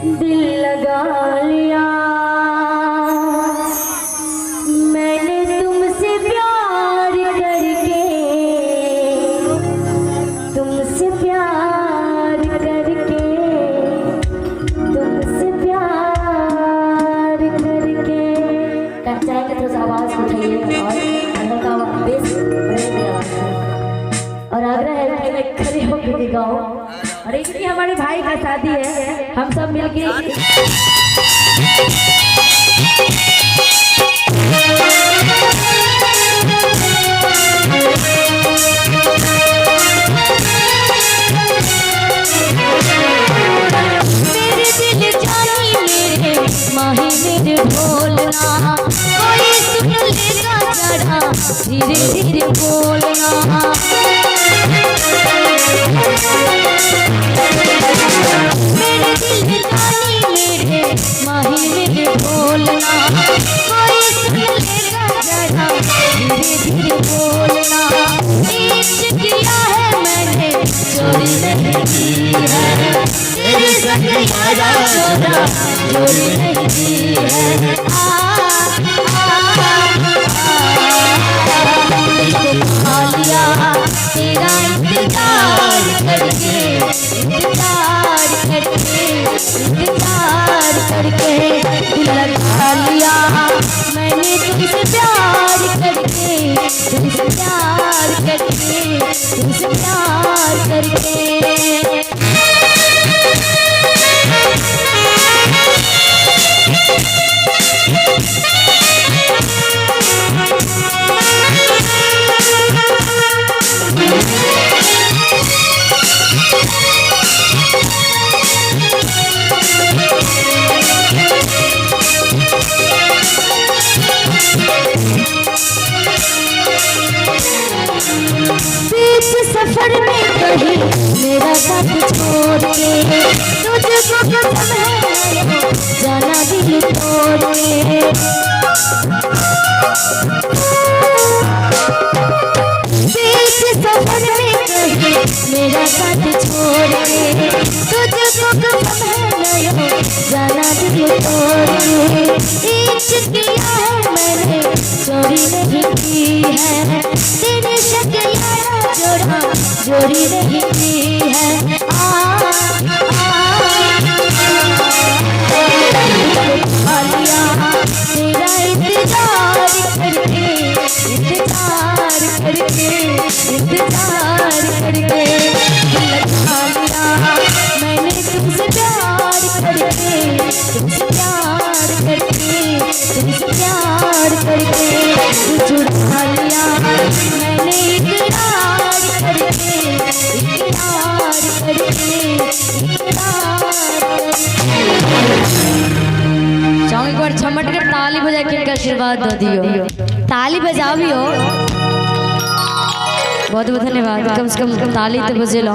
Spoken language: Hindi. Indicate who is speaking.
Speaker 1: दिल लगा लिया मैंने तुमसे प्यार करके, तुमसे प्यार करके, तुमसे प्यार करके। चाहे थोड़ा सा आवाज उठाइए और अंदर का बेस और आग्रह है कि मैं खड़े होकर गाऊं। और इसलिए हमारे भाई का शादी है, हम सब मिलके मेरे दिल जानी मेरे माही मेरे बोलना, कोई सुन लेगा जरा धीरे धीरे बोलना। मेरे दिल जानी मेरे माही मेरे बोलना, कोई सुन लेगा जरा धीरे धीरे बोलना। इश्क किया है मैंने चोरी नहीं की है, तेरे संग यारा चोरा चोरी नहीं की है। खा लिया तेरा इंतजार करके, इंतजार करके, इंतजार करके। दिल लगा लिया मैंने तुमसे प्यार करके, तुमसे प्यार करके, तुमसे प्यार करके। बीच सफर में कहीं मेरा साथ छोड़ के, तुझको कसम है जाना दिल तोड़ के। बीच सफर में कहीं मेरा साथ छोड़ के, तुझको कसम है जाना दिल तोड़ के। इश्क किया है मैंने चोरी नहीं की है, तेरे शक यारा जोड़ा जोड़ी नहीं की है। खा लिया तेरा इंतजार करके, इंतजार करके, इंतजार करके। खा लिया मैंने तुमसे प्यार करके, तुमसे प्यार करके, तुमसे प्यार करके। चुरा लिया मैंने इकरार करके, इकरार करके, इकरार करके। एक बार छमट के ताली बजा के इनका आशीर्वाद दो दियो। ताली बजाओ भी हो, बहुत बहुत धन्यवाद। कम से कम ताली तो बजे लो।